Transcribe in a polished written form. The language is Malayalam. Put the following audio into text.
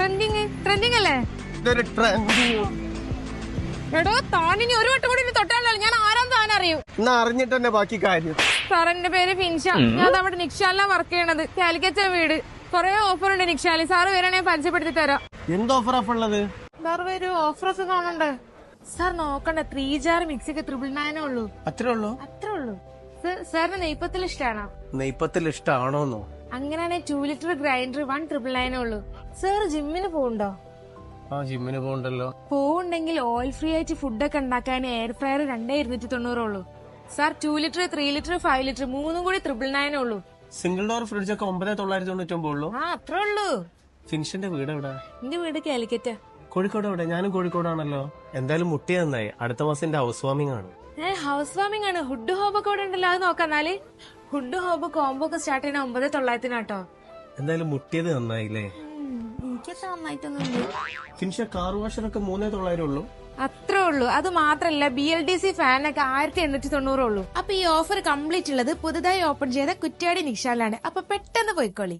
ട്രെൻഡിങ് അല്ലേ? എടോ താനിനി ഒരു വട്ടം കൂടി തൊട്ടാലോ ഞാൻ ആരാന്ന് താൻ അറിയൂ. അറിഞ്ഞിട്ട് തന്നെ ബാക്കി കാര്യം. സാർ എന്റെ പേര് ഫിൻഷ. ഞാൻ അവിടെ നിക്ഷാലിലാണ് വർക്ക് ചെയ്യണത്. കാലിക്കറ്റ് വീട്. കുറെ ഓഫർ ഉണ്ട് നിക്ഷാലി. സാറ് വരണേ പരിചയപ്പെടുത്തി തരാം. എന്ത് ഓഫർ ഉള്ളത്? സാർ ഒരു ഓഫറൊക്കെ കാണണ്ടേ? സാർ നോക്കണ്ട, 3 ജാർ മിക്സിക്ക് 999 ഉള്ളൂ. അത്രേ ഉള്ളൂ? അത്രേ ഉള്ളൂ. സാറിന് നെയ്പ്പത്തിൽ ഇഷ്ടമാണോ? നെയ്പ്പത്തിൽ ഇഷ്ടമാണോന്നോ? അങ്ങനെയാണെങ്കിൽ 2 ലിറ്റർ ഗ്രൈൻഡർ 1,999 ഉള്ളൂ. സാർ ജിമ്മിന് പോകണ്ടോ? ജിമ്മിന് പോകണ്ടല്ലോ. പോവുണ്ടെങ്കിൽ ഓയിൽ ഫ്രീ ആയിട്ട് ഫുഡൊക്കെ ഉണ്ടാക്കാൻ എയർ ഫ്രയർ 2,290 ഉള്ളൂ. സാർ 2 ലിറ്റർ 3 ലിറ്റർ 5 ലിറ്റർ 3 കൂടി 999 ഉള്ളൂ. സിംഗിൾ ഡോർ ഫ്രിഡ്ജ് ഒക്കെ 9,999 ഉള്ളൂ. അത്രേ ഉള്ളൂ. ഫിൻഷിന്റെ വീട് എവിടെ? എന്റെ വീട് കാലിക്കറ്റാ. കോഴിക്കോട് എവിടെ? ഞാനും കോഴിക്കോടാണല്ലോ. എന്തായാലും മുട്ടി നന്നായി. അടുത്ത മാസം എന്റെ ഹൗസ് വാമിംഗ് ആണ്. ഹൗസ് വാമിംഗ് ആണ്. ഹുഡ് ഹോബ് ഒക്കെ ഇവിടെ ഉണ്ടല്ലോ, അത് നോക്കാന്നാല്. ഹുഡ് ഹോബ് കോംബോ ഒക്കെ സ്റ്റാർട്ട് ചെയ്യുന്ന 9,900 എന്തായാലും മുട്ടിയത് നന്നായില്ലേ? എനിക്കത്ര നന്നായിട്ടൊന്നും. ഫിൻഷ കാർ വാഷറൊക്കെ 3,900 ഉള്ളൂ. അത്രേ ഉള്ളൂ. അത് മാത്രല്ല BLDC ഫാനൊക്കെ 1,890 ഉള്ളൂ. അപ്പൊ ഈ ഓഫർ കംപ്ലീറ്റ് ഉള്ളത് പുതുതായി ഓപ്പൺ ചെയ്ത കുറ്റ്യാടി നിക്ഷാലാണ്. അപ്പൊ പെട്ടെന്ന് പോയിക്കോളി.